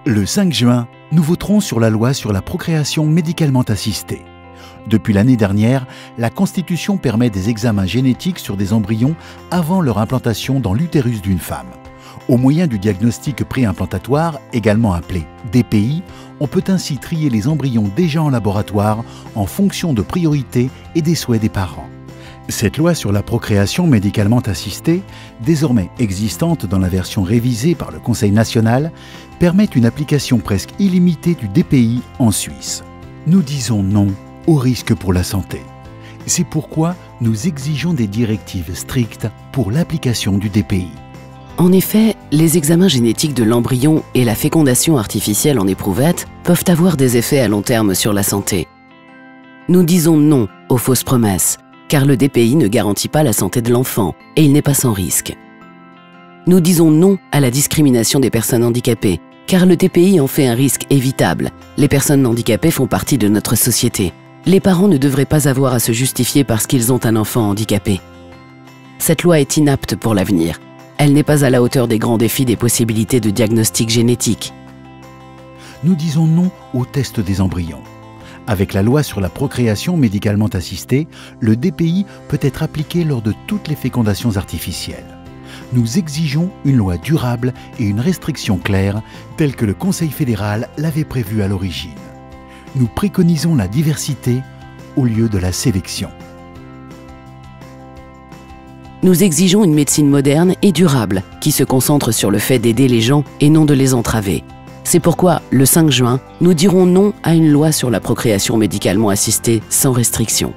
Le 5 juin, nous voterons sur la loi sur la procréation médicalement assistée. Depuis l'année dernière, la Constitution permet des examens génétiques sur des embryons avant leur implantation dans l'utérus d'une femme. Au moyen du diagnostic préimplantatoire, également appelé DPI, on peut ainsi trier les embryons déjà en laboratoire en fonction de priorités et des souhaits des parents. Cette loi sur la procréation médicalement assistée, désormais existante dans la version révisée par le Conseil national, permet une application presque illimitée du DPI en Suisse. Nous disons non au risque pour la santé. C'est pourquoi nous exigeons des directives strictes pour l'application du DPI. En effet, les examens génétiques de l'embryon et la fécondation artificielle en éprouvette peuvent avoir des effets à long terme sur la santé. Nous disons non aux fausses promesses, car le DPI ne garantit pas la santé de l'enfant et il n'est pas sans risque. Nous disons non à la discrimination des personnes handicapées, car le DPI en fait un risque évitable. Les personnes handicapées font partie de notre société. Les parents ne devraient pas avoir à se justifier parce qu'ils ont un enfant handicapé. Cette loi est inapte pour l'avenir. Elle n'est pas à la hauteur des grands défis des possibilités de diagnostic génétique. Nous disons non au test des embryons. Avec la loi sur la procréation médicalement assistée, le DPI peut être appliqué lors de toutes les fécondations artificielles. Nous exigeons une loi durable et une restriction claire, telle que le Conseil fédéral l'avait prévue à l'origine. Nous préconisons la diversité au lieu de la sélection. Nous exigeons une médecine moderne et durable qui se concentre sur le fait d'aider les gens et non de les entraver. C'est pourquoi, le 5 juin, nous dirons non à une loi sur la procréation médicalement assistée sans restriction.